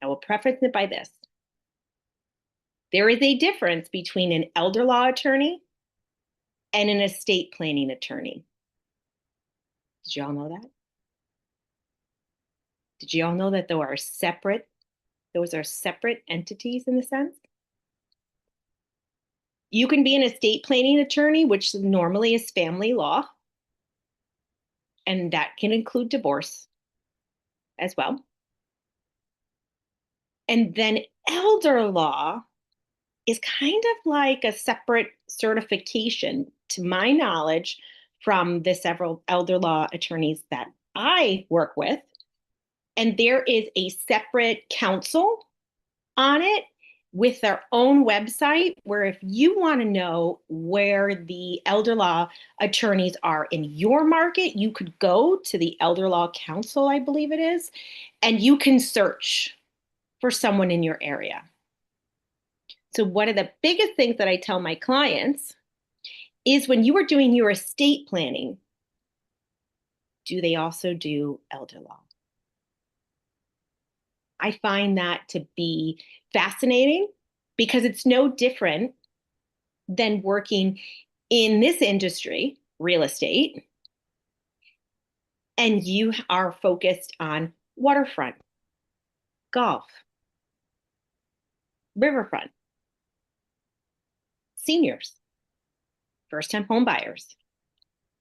I will preface it by this. There is a difference between an elder law attorney and an estate planning attorney. Did you all know that? Did you all know that those are separate entities in a sense? You can be an estate planning attorney, which normally is family law, and that can include divorce as well. And then elder law is kind of like a separate certification, to my knowledge, from the several elder law attorneys that I work with. And there is a separate council on it with their own website, where if you want to know where the elder law attorneys are in your market, you could go to the Elder Law Council, I believe it is, and you can search for someone in your area. So one of the biggest things that I tell my clients is, when you are doing your estate planning, do they also do elder law? I find that to be fascinating, because it's no different than working in this industry, real estate, and you are focused on waterfront, golf, riverfront, seniors, first-time home buyers,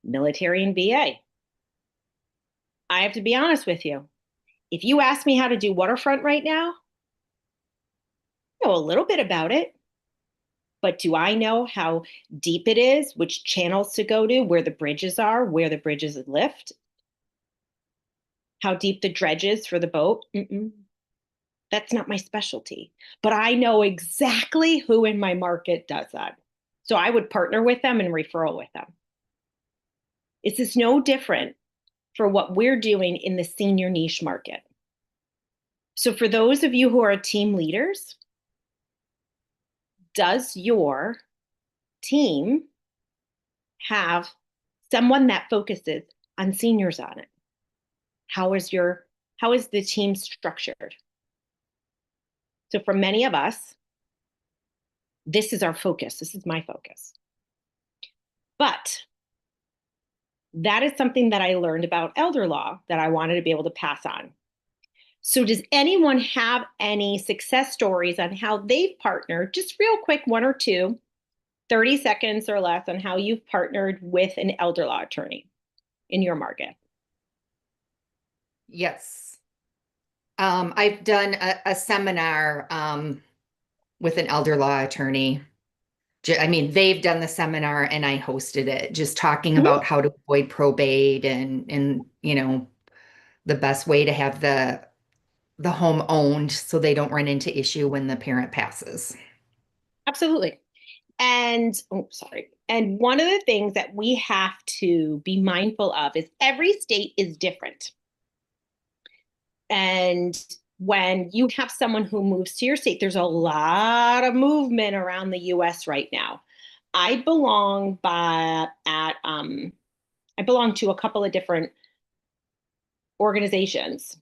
military and VA. I have to be honest with you. If you ask me how to do waterfront right now, I know a little bit about it, but do I know how deep it is, which channels to go to, where the bridges are, where the bridges lift, how deep the dredge is for the boat? That's not my specialty, but I know exactly who in my market does that. So I would partner with them and referral with them. It's just no different for what we're doing in the senior niche market. So for those of you who are team leaders, does your team have someone that focuses on seniors on it? How is the team structured? So for many of us, this is our focus. This is my focus. But that is something that I learned about elder law that I wanted to be able to pass on. So does anyone have any success stories on how they've partnered, just real quick, one or two, 30 seconds or less, on how you've partnered with an elder law attorney in your market? Yes. I've done a seminar with an elder law attorney. I mean, they've done the seminar and I hosted it, just talking Mhm. about how to avoid probate and the best way to have the home owned so they don't run into issue when the parent passes. Absolutely. And And one of the things that we have to be mindful of is every state is different. And when you have someone who moves to your state, there's a lot of movement around the US right now. I belong I belong to a couple of different organizations.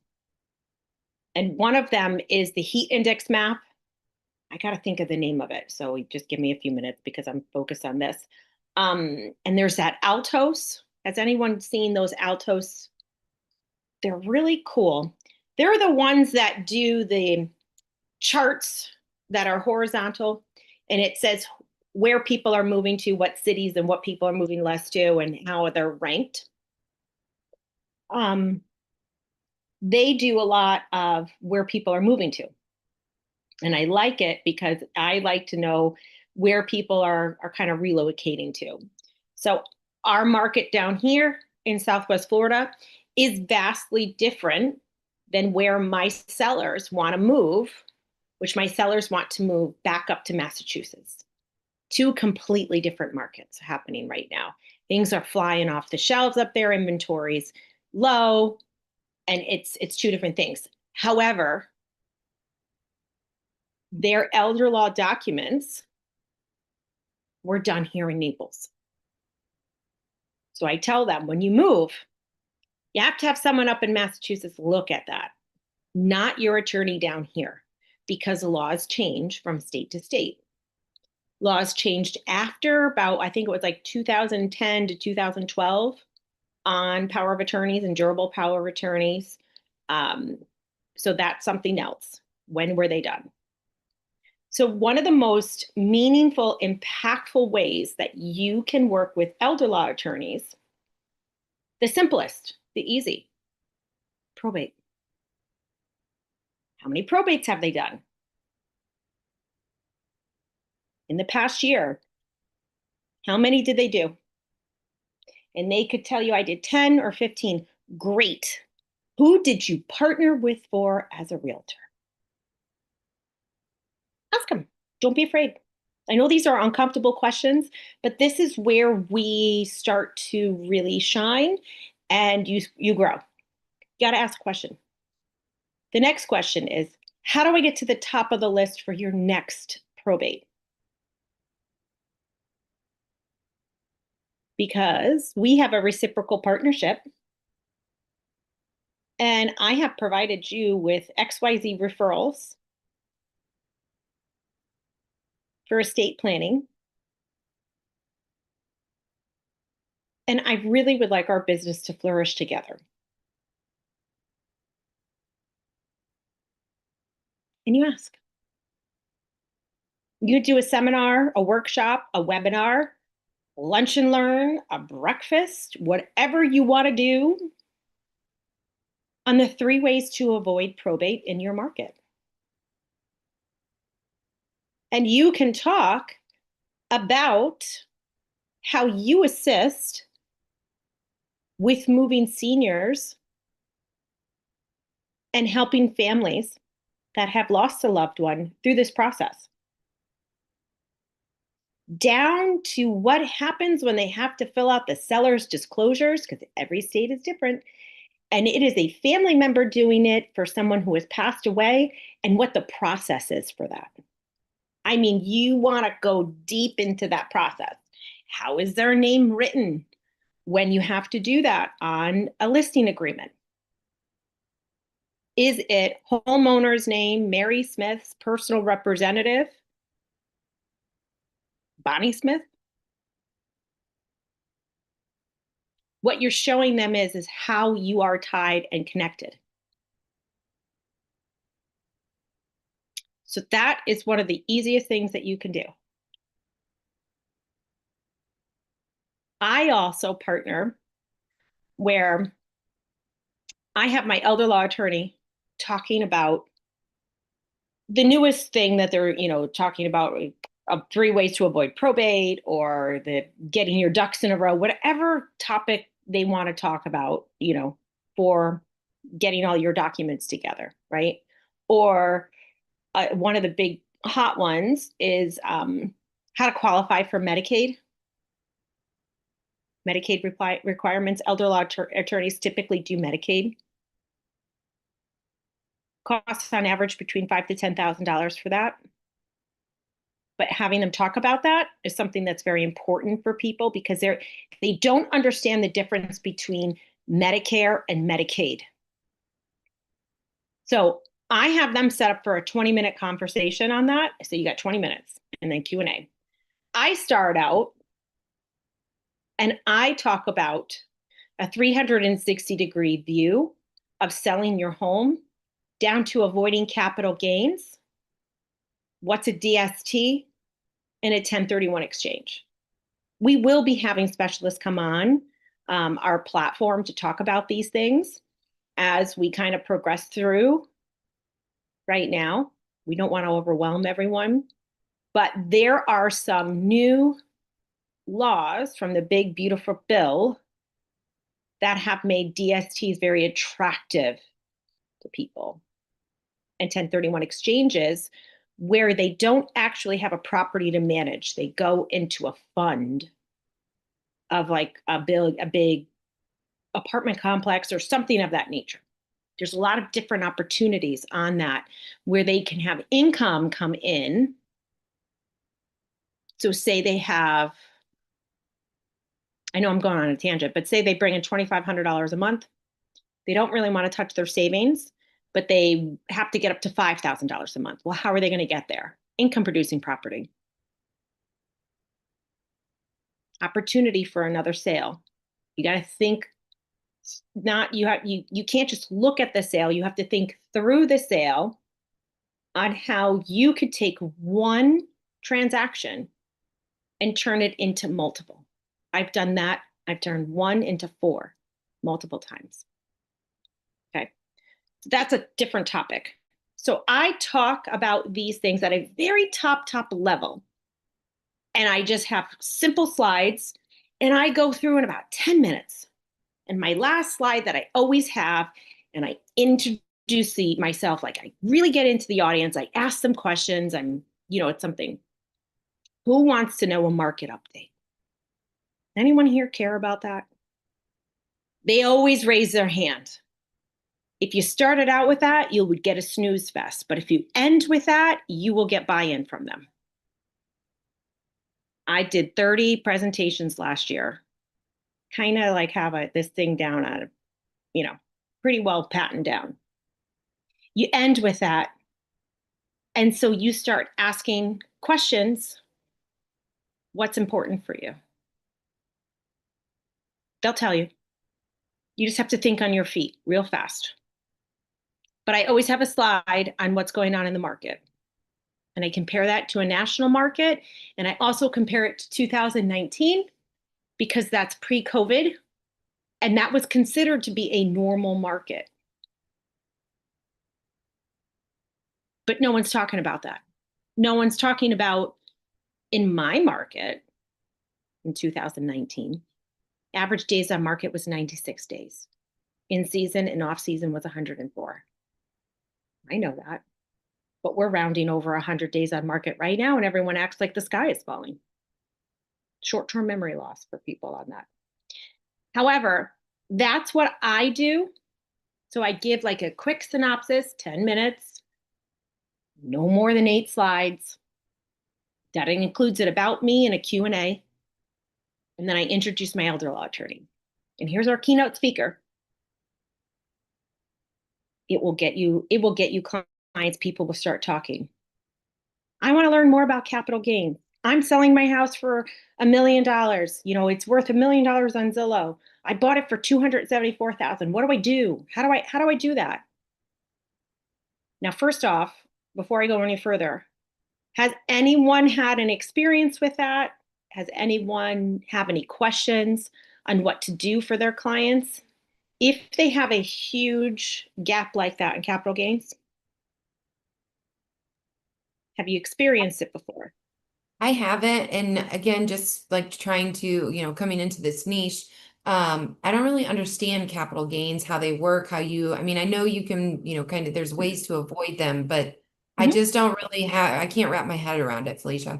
And one of them is the heat index map. I got to think of the name of it. So just give me a few minutes because I'm focused on this. And there's that Altos. Has anyone seen those Altos? They're really cool. They're the ones that do the charts that are horizontal, and it says where people are moving to, what cities, and what people are moving less to, and how they're ranked. They do a lot of where people are moving to. And I like it because I like to know where people are kind of relocating to. So our market down here in Southwest Florida is vastly different than where my sellers want to move, which my sellers want to move back up to Massachusetts. Two completely different markets happening right now. Things are flying off the shelves up there, inventories low, and it's two different things. However, their elder law documents were done here in Naples. So I tell them, when you move, you have to have someone up in Massachusetts look at that. not your attorney down here, because the laws change from state to state. Laws changed after about, I think it was like 2010 to 2012 on power of attorneys and durable power of attorneys. So that's something else. When were they done? So one of the most meaningful, impactful ways that you can work with elder law attorneys, the simplest, the easy, probate. How many probates have they done in the past year? How many did they do? And they could tell you, I did 10 or 15. Great. Who did you partner with for as a realtor? Ask them. Don't be afraid. I know these are uncomfortable questions, but this is where we start to really shine and you grow. You got to ask a question. The next question is, how do I get to the top of the list for your next probate? Because we have a reciprocal partnership and I have provided you with XYZ referrals for estate planning. And I really would like our business to flourish together. And you ask. You do a seminar, a workshop, a webinar, lunch and learn, a breakfast, whatever you want to do on the 3 ways to avoid probate in your market. And you can talk about how you assist with moving seniors and helping families that have lost a loved one through this process. Down to what happens when they have to fill out the seller's disclosures, because every state is different. And it is a family member doing it for someone who has passed away, and what the process is for that. I mean, you want to go deep into that process. How is their name written when you have to do that on a listing agreement? Is it homeowner's name, Mary Smith's personal representative, Bonnie Smith? What you're showing them is how you are tied and connected. So that is one of the easiest things that you can do. I also partner where I have my elder law attorney talking about the newest thing that they're, talking about, 3 ways to avoid probate, or the getting your ducks in a row, whatever topic they want to talk about, for getting all your documents together, right? Or one of the big hot ones is how to qualify for Medicaid. Medicaid requirements. Elder law attorneys typically do Medicaid. Costs on average between $5,000 to $10,000 for that. But having them talk about that is something that's very important for people, because they don't understand the difference between Medicare and Medicaid. So I have them set up for a 20-minute conversation on that. So you got 20 minutes and then Q&A. I start out and I talk about a 360-degree view of selling your home, down to avoiding capital gains, what's a DST, and a 1031 exchange. We will be having specialists come on our platform to talk about these things as we kind of progress through. Right now, we don't want to overwhelm everyone, but there are some new laws from the big, beautiful bill that have made DSTs very attractive to people, and 1031 exchanges where they don't actually have a property to manage. They go into a fund of like a big apartment complex or something of that nature. There's a lot of different opportunities on that where they can have income come in. So say they have, I know I'm going on a tangent, but say they bring in $2,500 a month. They don't really want to touch their savings. but they have to get up to $5,000 a month. Well, how are they going to get there? Income producing property. Opportunity for another sale. You got to think, not you can't just look at the sale. You have to think through the sale on how you could take one transaction and turn it into multiple. I've done that. I've turned one into four multiple times. Okay. That's a different topic. So I talk about these things at a very top level. And I just have simple slides and I go through in about 10 minutes. And my last slide that I always have, and I introduce myself, like I really get into the audience. I ask them questions. It's something. Who wants to know a market update? Anyone here care about that? They always raise their hand. If you started out with that, you would get a snooze fest. But if you end with that, you will get buy-in from them. I did 30 presentations last year. Kind of like have this thing down on, pretty well patterned down. You end with that. And so you start asking questions. What's important for you? They'll tell you. You just have to think on your feet real fast. But I always have a slide on what's going on in the market. And I compare that to a national market. And I also compare it to 2019 because that's pre-COVID. And that was considered to be a normal market. But no one's talking about that. No one's talking about in my market in 2019, average days on market was 96 days. In season and off season was 104. I know that. But we're rounding over 100 days on market right now, and everyone acts like the sky is falling. Short-term memory loss for people on that. However, that's what I do. So I give like a quick synopsis, 10 minutes, no more than 8 slides. That includes it about me and a Q&A. And then I introduce my elder law attorney. And here's our keynote speaker. It will get you clients. People will start talking. I want to learn more about capital gains. I'm selling my house for $1 million. It's worth $1 million on Zillow. I bought it for $274,000. What do I do? How do I do that? Now, first off, before I go any further, has anyone had an experience with that? Has anyone have any questions on what to do for their clients if they have a huge gap like that in capital gains? Have you experienced it before? I haven't. And again, just like trying to, coming into this niche, I don't really understand capital gains, how they work, I mean, I know you can, kind of, there's ways to avoid them, but I just don't really I can't wrap my head around it, Felicia.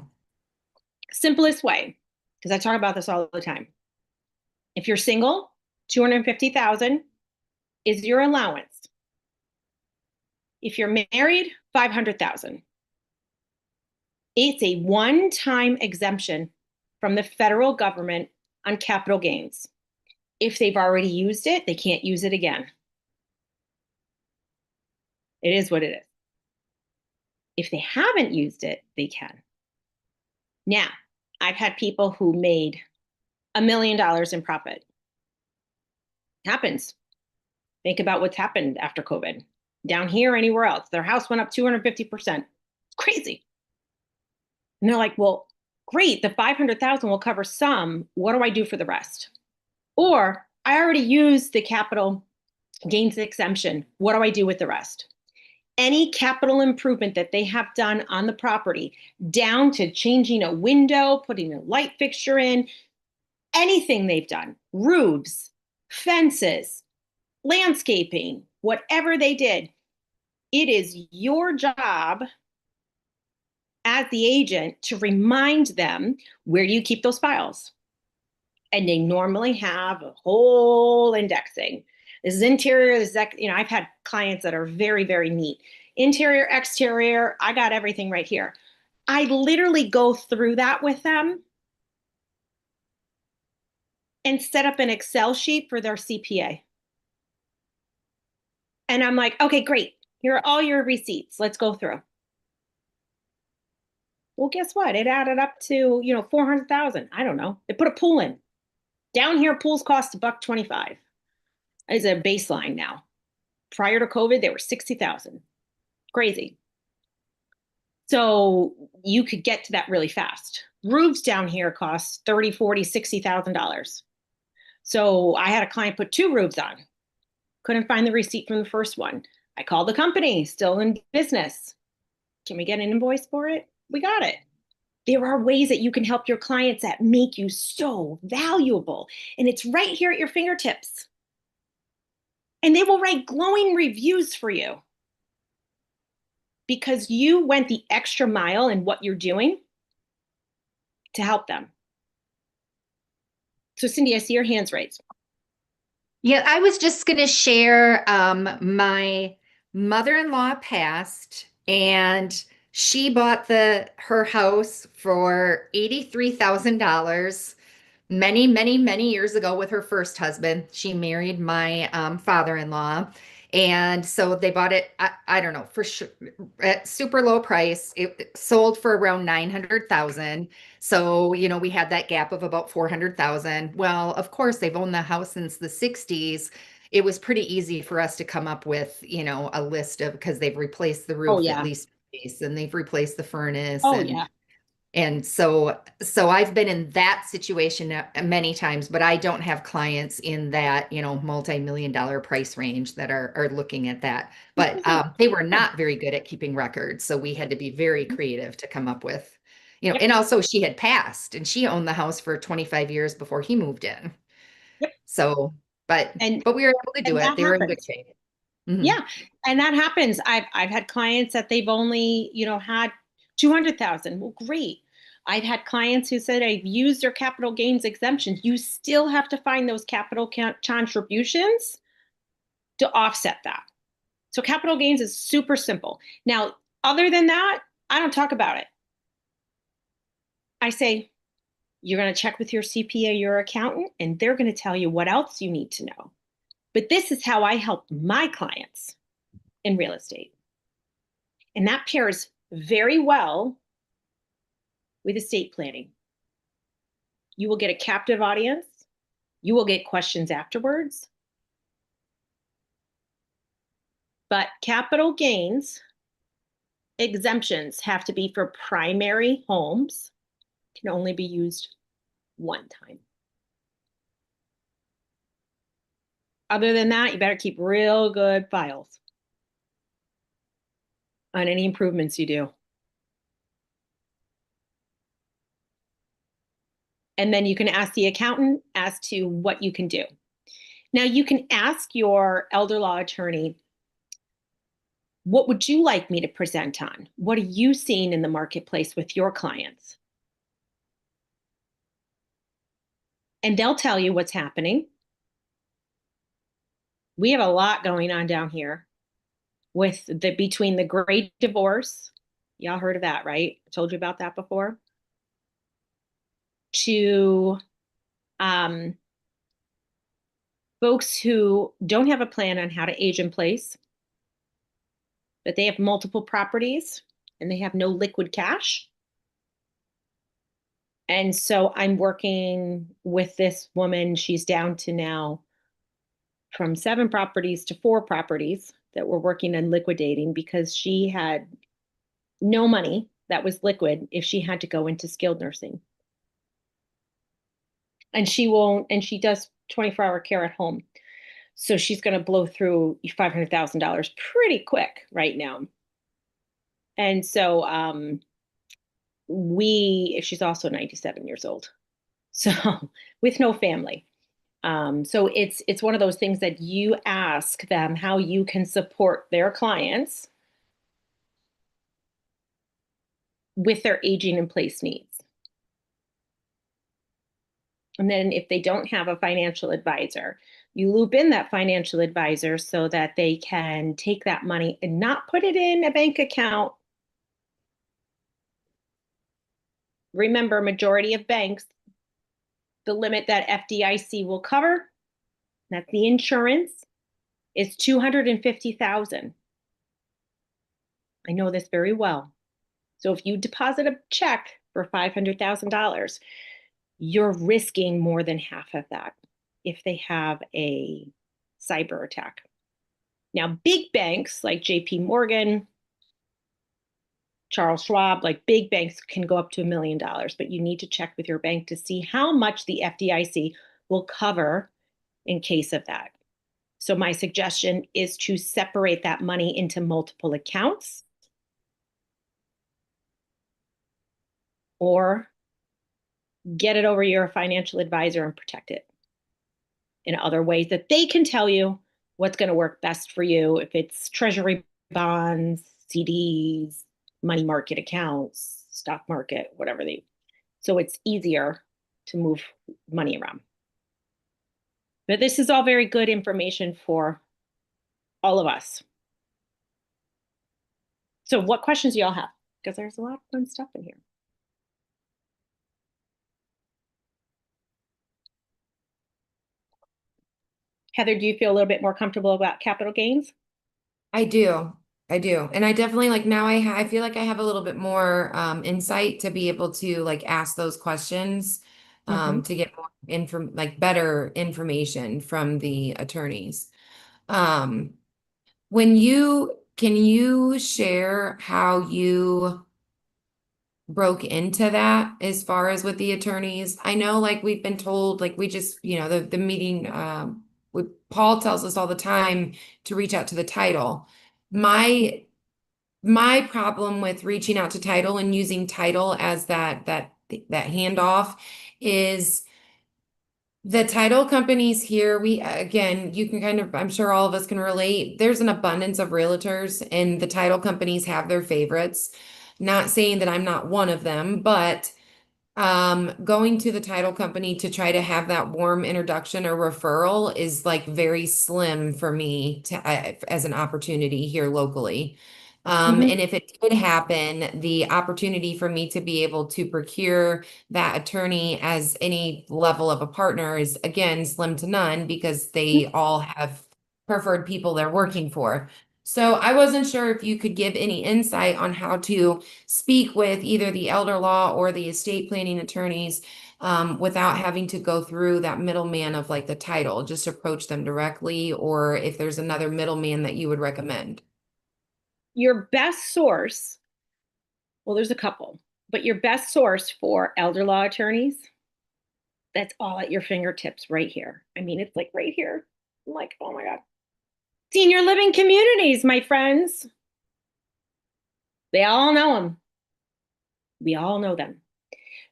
Simplest way, because I talk about this all the time. If you're single, 250,000 is your allowance. If you're married, 500,000. It's a one-time exemption from the federal government on capital gains. If they've already used it, they can't use it again. It is what it is. If they haven't used it, they can. Now, I've had people who made $1 million in profit. It happens. Think about what's happened after COVID. Down here, anywhere else, their house went up 250%. It's crazy. And they're like, well, great, the 500,000 will cover some. What do I do for the rest? Or I already used the capital gains exemption. What do I do with the rest? Any capital improvement that they have done on the property, down to changing a window, putting a light fixture in, anything they've done, roofs, fences, landscaping, whatever they did, it is your job as the agent to remind them where you keep those files. And they normally have a whole indexing. This is interior, this is, I've had clients that are very, very neat. Interior, exterior, I got everything right here. I literally go through that with them and set up an Excel sheet for their CPA. And I'm like, okay, great. Here are all your receipts. Let's go through. Well, guess what? It added up to, 400,000. I don't know. They put a pool in. Down here, pools cost $1.25 as a baseline now. Prior to COVID, they were 60,000. Crazy. So you could get to that really fast. Roofs down here cost 30, 40, $60,000. So I had a client put 2 roofs on. Couldn't find the receipt from the first one. I called the company, still in business. Can we get an invoice for it? We got it. There are ways that you can help your clients that make you so valuable. And it's right here at your fingertips. And they will write glowing reviews for you because you went the extra mile in what you're doing to help them. So Cindy, I see your hands raised. Yeah, I was just going to share my mother-in-law passed and she bought her house for $83,000 many, many, many years ago with her first husband. She married my father-in-law. And so they bought it, I don't know, for sure, at super low price. It sold for around 900,000. So, we had that gap of about 400,000. Well, of course, they've owned the house since the 60s. It was pretty easy for us to come up with, a list of, because they've replaced the Oh roof at yeah. least twice, and they've replaced the furnace Oh and yeah. and so I've been in that situation many times, but I don't have clients in that, multi-million dollar price range that are looking at that. But they were not very good at keeping records. So we had to be very creative to come up with, Yep. and also she had passed and she owned the house for 25 years before he moved in. Yep. So, but And we were able to do it. that They were in good happens. shape. Mhm. Yeah. And that happens. I've had clients that they've only, had 200,000. Well, great. I've had clients who said I've used their capital gains exemptions. You still have to find those capital contributions to offset that. So capital gains is super simple. Now, other than that, I don't talk about it. I say, you're going to check with your CPA, your accountant, and they're going to tell you what else you need to know. But this is how I help my clients in real estate. And that pairs very well with estate planning. You will get a captive audience. You will get questions afterwards. But capital gains exemptions have to be for primary homes, can only be used one time. Other than that, you better keep real good files on any improvements you do. And then you can ask the accountant as to what you can do. Now, you can ask your elder law attorney, what would you like me to present on? What are you seeing in the marketplace with your clients? And they'll tell you what's happening. We have a lot going on down here with between the great divorce. Y'all heard of that, right? I told you about that before. To folks who don't have a plan on how to age in place, but they have multiple properties and they have no liquid cash. And so I'm working with this woman. She's down to now from 7 properties to 4 properties that we're working on liquidating because she had no money that was liquid if she had to go into skilled nursing. And she won't, and she does 24-hour care at home. So she's going to blow through $500,000 pretty quick right now. And so she's also 97 years old. So with no family. So it's one of those things that you ask them how you can support their clients with their aging in place needs. And then if they don't have a financial advisor, you loop in that financial advisor so that they can take that money and not put it in a bank account. Remember, majority of banks, the limit that FDIC will cover, that's the insurance, is $250,000. I know this very well. So if you deposit a check for $500,000, you're risking more than half of that if they have a cyber attack. Now, big banks like JP Morgan, Charles Schwab, like big banks can go up to $1 million, but you need to check with your bank to see how much the FDIC will cover in case of that. So my suggestion is to separate that money into multiple accounts or get it over your financial advisor and protect it in other ways that they can tell you what's going to work best for you. If it's treasury bonds, CDs, money market accounts, stock market, whatever they, so it's easier to move money around. But this is all very good information for all of us. So what questions do y'all have? Because there's a lot of fun stuff in here. Heather, do you feel a little bit more comfortable about capital gains? I do. I do. And I definitely like now I feel like I have a little bit more insight to be able to like ask those questions to get more better information from the attorneys. Um when you can you share how you broke into that as far as with the attorneys? I know like we've been told like we just, the meeting with Paul tells us all the time to reach out to the title. My my problem with reaching out to title and using title as that handoff is the title companies here, we again, you can kind of, I'm sure all of us can relate. There's an abundance of realtors, and the title companies have their favorites. Not saying that I'm not one of them, but going to the title company to try to have that warm introduction or referral is like very slim for me to as an opportunity here locally. And if it did happen, the opportunity for me to be able to procure that attorney as any level of a partner is again slim to none because they all have preferred people they're working for. So I wasn't sure if you could give any insight on how to speak with either the elder law or the estate planning attorneys without having to go through that middleman of like the title, just approach them directly, or if there's another middleman that you would recommend. Your best source, well, there's a couple, but your best source for elder law attorneys, that's all at your fingertips right here. I mean, it's like right here. I'm like, oh my God. Senior living communities, my friends. They all know them. We all know them.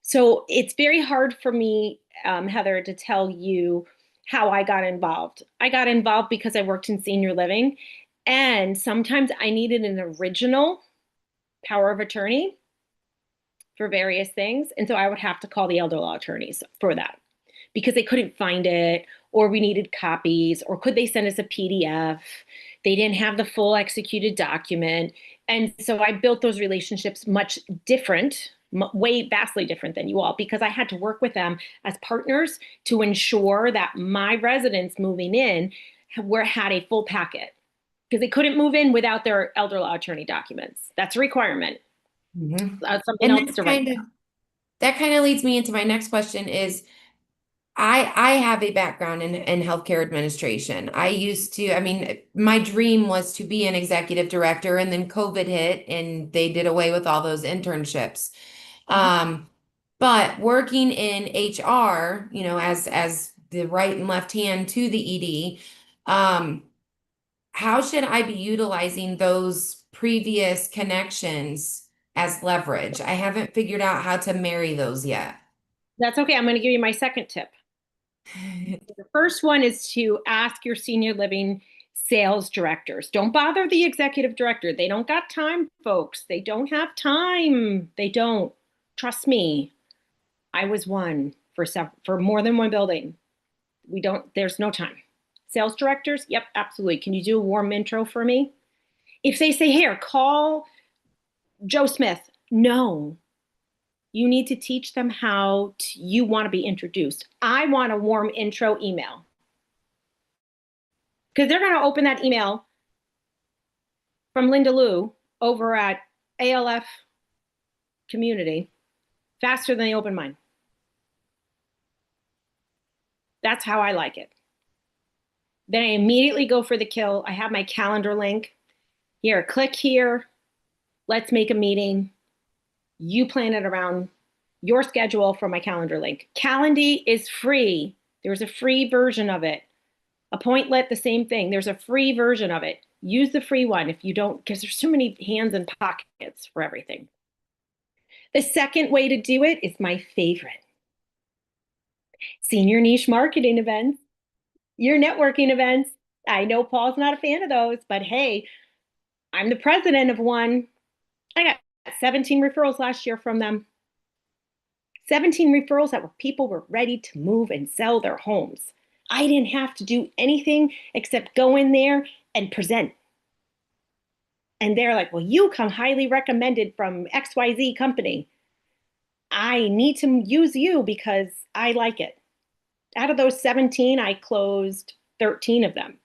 So it's very hard for me, Heather, to tell you how I got involved. I got involved because I worked in senior living, and sometimes I needed an original power of attorney for various things. And so I would have to call the elder law attorneys for that because they couldn't find it, or we needed copies, or could they send us a PDF? They didn't have the full executed document. And so I built those relationships much different, way vastly different than you all, because I had to work with them as partners to ensure that my residents moving in had a full packet because they couldn't move in without their elder law attorney documents. That's a requirement. Something And else to write down. that kind of leads me into my next question is I have a background in healthcare administration. I used to, I mean, my dream was to be an executive director, and then COVID hit and they did away with all those internships. But working in HR, as the right and left hand to the ED, how should I be utilizing those previous connections as leverage? I haven't figured out how to marry those yet. That's okay. I'm going to give you my second tip. The first one is to ask your senior living sales directors. Don't bother the executive director. They don't got time, folks. They don't have time. They don't. Trust me. I was one for more than one building. There's no time. Sales directors, yep, absolutely. Can you do a warm intro for me? If they say, here, call Joe Smith. No, you need to teach them how you want to be introduced. I want a warm intro email. Because they're going to open that email from Linda Lou over at ALF community faster than they open mine. That's how I like it. Then I immediately go for the kill. I have my calendar link. Here, click here. Let's make a meeting. You plan it around your schedule from my calendar link. Calendly is free. There's a free version of it. Appointlet, the same thing. There's a free version of it. Use the free one if you don't, because there's so many hands and pockets for everything. The second way to do it is my favorite. Senior niche marketing events, your networking events. I know Paul's not a fan of those, but hey, I'm the president of one. I got 17 referrals last year from them. 17 referrals that were people were ready to move and sell their homes. I didn't have to do anything except go in there and present. And they're like, well, you come highly recommended from XYZ company. I need to use you because I like it. Out of those 17, I closed 13 of them.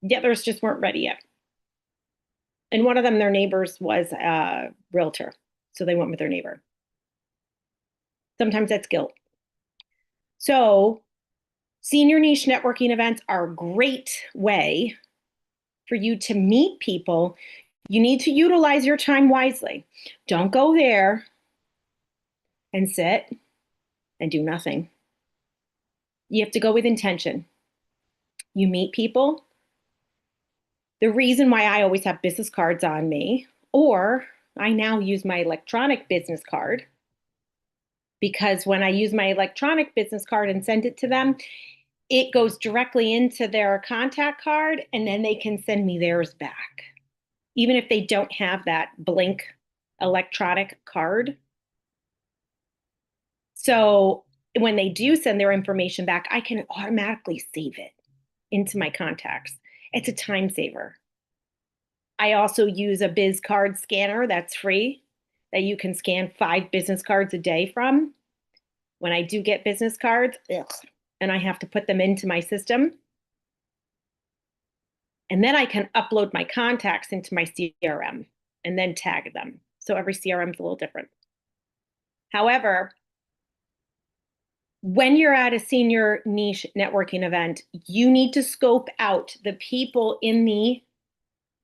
The others just weren't ready yet. And one of them, their neighbors was a realtor. So they went with their neighbor. Sometimes that's guilt. So senior niche networking events are a great way for you to meet people. You need to utilize your time wisely. Don't go there and sit and do nothing. You have to go with intention. You meet people. The reason why I always have business cards on me, or I now use my electronic business card, because when I use my electronic business card and send it to them, it goes directly into their contact card, and then they can send me theirs back. Even if they don't have that Blink electronic card. So when they do send their information back, I can automatically save it into my contacts. It's a time saver. I also use a biz card scanner that's free that you can scan 5 business cards a day from. When I do get business cards, and I have to put them into my system. And then I can upload my contacts into my CRM and then tag them. So every CRM is a little different. However, when you're at a senior niche networking event, you need to scope out the people in the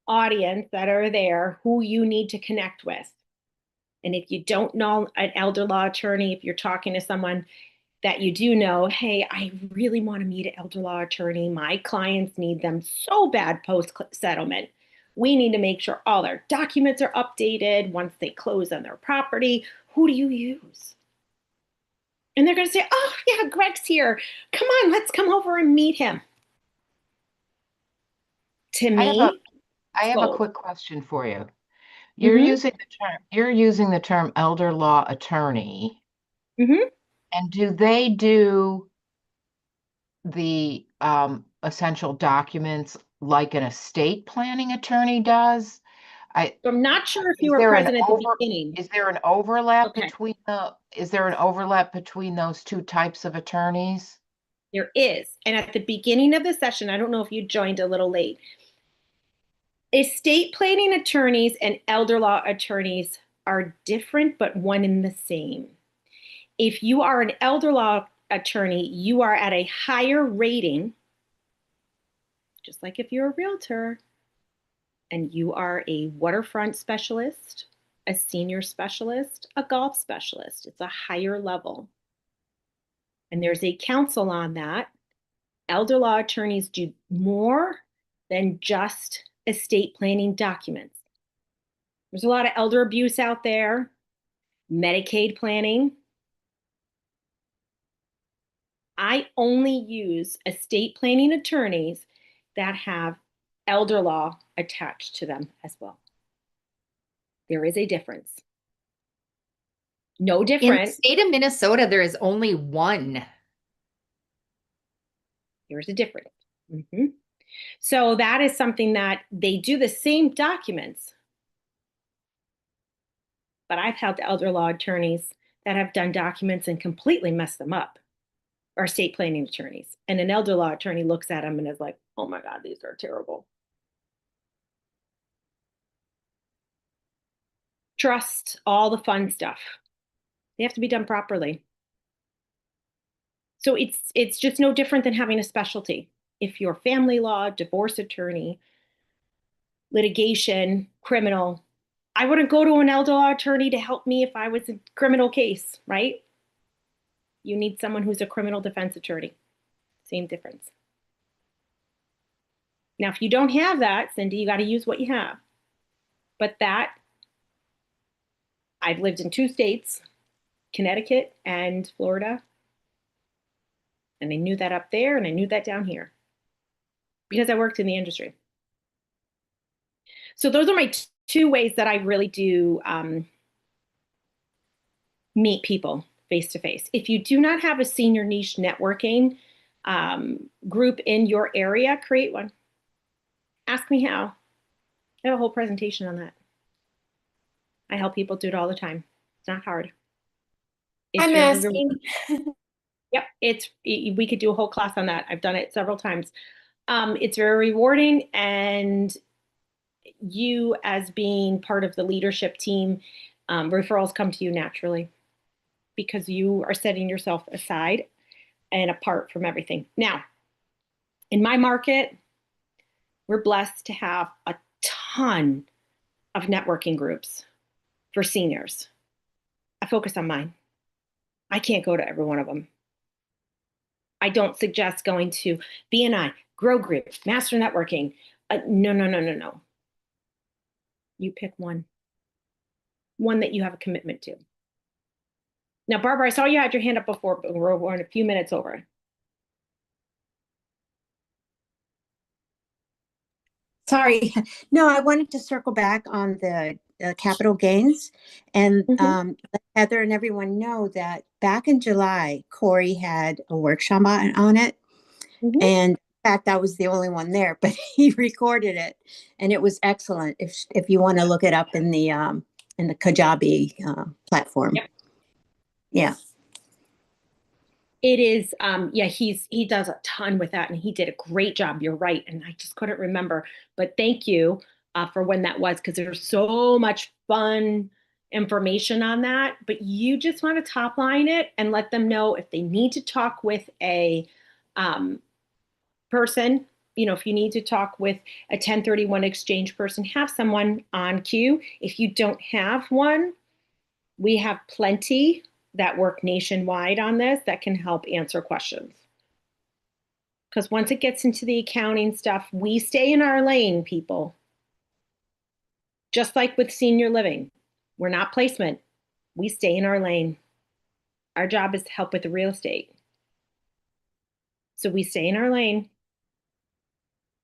audience that are there who you need to connect with. And if you don't know an elder law attorney, if you're talking to someone that you do know, hey, I really want to meet an elder law attorney. My clients need them so bad post-settlement. We need to make sure all their documents are updated once they close on their property. Who do you use? And they're going to say, oh, yeah, Greg's here. Come on, let's come over and meet him. To me, I have a sold. quick question for you. You're using the term elder law attorney. Mhm. And do they do the essential documents like an estate planning attorney does? So I'm not sure if you Is were there present at the beginning. is there an overlap Okay. between those two types of attorneys? There is. And at the beginning of the session, I don't know if you joined a little late. Estate planning attorneys and elder law attorneys are different, but one and the same. If you are an elder law attorney, you are at a higher rating, just like if you're a realtor, and you are a waterfront specialist, a senior specialist, a golf specialist. It's a higher level. And there's a council on that. Elder law attorneys do more than just estate planning documents. There's a lot of elder abuse out there, Medicaid planning. I only use estate planning attorneys that have elder law attached to them as well. There is a difference. No In the different. state of Minnesota, there is only one. There's a difference. So that is something that they do the same documents. But I've helped elder law attorneys that have done documents and completely messed them up, or estate planning attorneys. And an elder law attorney looks at them and is like, oh my God, these are terrible. trust, all the fun stuff. They have to be done properly. So it's just no different than having a specialty. If you're family law, divorce attorney, litigation, criminal, I wouldn't go to an elder law attorney to help me if I was a criminal case, right? You need someone who's a criminal defense attorney. Same difference. Now, if you don't have that, Cindy, you got to use what you have. But that, I've lived in 2 states, Connecticut and Florida. And I knew that up there and I knew that down here because I worked in the industry. So those are my 2 ways that I really do meet people face to face. If you do not have a senior niche networking group in your area, create one. Ask me how. I have a whole presentation on that. I help people do it all the time. It's not hard. I'm asking. Yep, we could do a whole class on that. I've done it several times. It's very rewarding, and you as being part of the leadership team, referrals come to you naturally because you are setting yourself aside and apart from everything. Now, in my market, we're blessed to have a ton of networking groups for seniors. I focus on mine. I can't go to every one of them. I don't suggest going to BNI, Grow Group, Master Networking. No. You pick one that you have a commitment to. Now, Barbara, I saw you had your hand up before, but we're a few minutes over. Sorry. No, I wanted to circle back on the capital gains and let Heather and everyone know that back in July, Corey had a workshop on it. And in fact, I was the only one there, but he recorded it and it was excellent. If you want to look it up in the Kajabi platform. Yep. Yeah. It is, he does a ton with that and he did a great job. You're right. And I just couldn't remember, but thank you for when that was, because there's so much fun information on that, but you just want to top line it and let them know if they need to talk with a person, if you need to talk with a 1031 exchange person, have someone on queue. If you don't have one, we have plenty that work nationwide on this that can help answer questions. Because once it gets into the accounting stuff, we stay in our lane, people. Just like with senior living, we're not placement. We stay in our lane. Our job is to help with the real estate. So we stay in our lane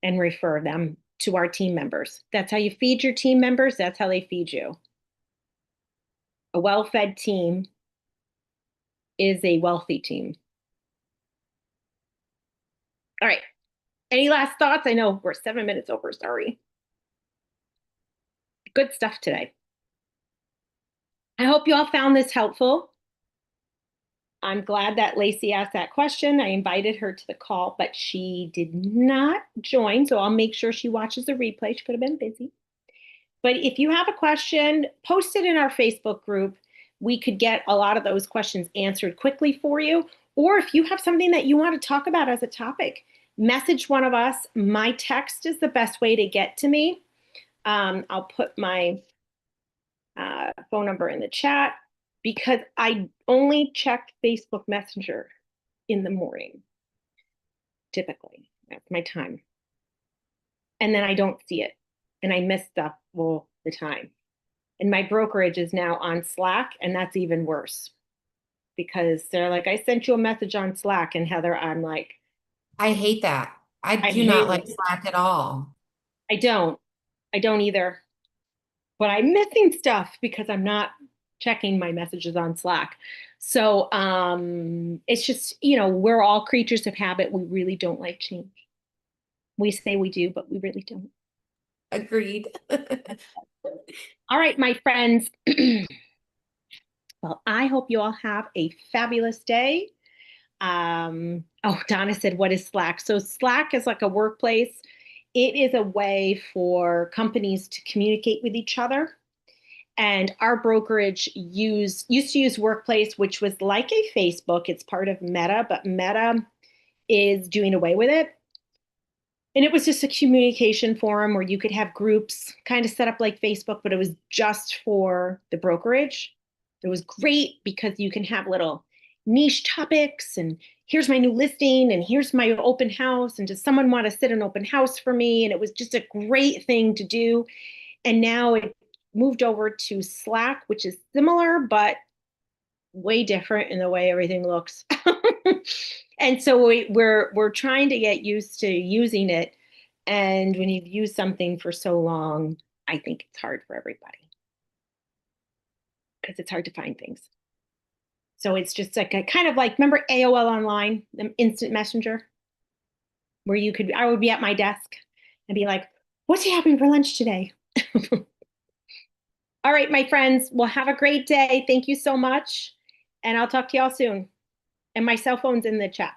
and refer them to our team members. That's how you feed your team members. That's how they feed you. A well-fed team is a wealthy team. All right. Any last thoughts? I know we're 7 minutes over. Sorry. Good stuff today. I hope you all found this helpful. I'm glad that Lacey asked that question. I invited her to the call, but she did not join. So I'll make sure she watches the replay. She could have been busy. But if you have a question, post it in our Facebook group. We could get a lot of those questions answered quickly for you. Or if you have something that you want to talk about as a topic, message one of us. My text is the best way to get to me. I'll put my phone number in the chat because I only check Facebook Messenger in the morning, typically. That's my time. And then I don't see it. And I miss stuff all the time. And my brokerage is now on Slack, and that's even worse because they're like, I sent you a message on Slack, and Heather, I'm like, I hate that. I do not like Slack at all. I don't either. But I'm missing stuff because I'm not checking my messages on Slack. So it's just, we're all creatures of habit. We really don't like change. We say we do, but we really don't. Agreed. All right, my friends. Well, I hope you all have a fabulous day. Donna said, what is Slack? So Slack is like a workplace. It is a way for companies to communicate with each other. And our brokerage used to use Workplace, which was like a Facebook. It's part of Meta, but Meta is doing away with it. And it was just a communication forum where you could have groups kind of set up like Facebook, but it was just for the brokerage. It was great because you can have little niche topics and here's my new listing and here's my open house. And does someone want to sit an open house for me? And it was just a great thing to do. And now it moved over to Slack, which is similar, but way different in the way everything looks. And so we're trying to get used to using it. And when you've used something for so long, I think it's hard for everybody because it's hard to find things. So it's just like a kind of like, remember AOL Online, the instant messenger, where I would be at my desk and be like, what's happening for lunch today? All right, my friends, well, have a great day. Thank you so much. And I'll talk to y'all soon. And my cell phone's in the chat.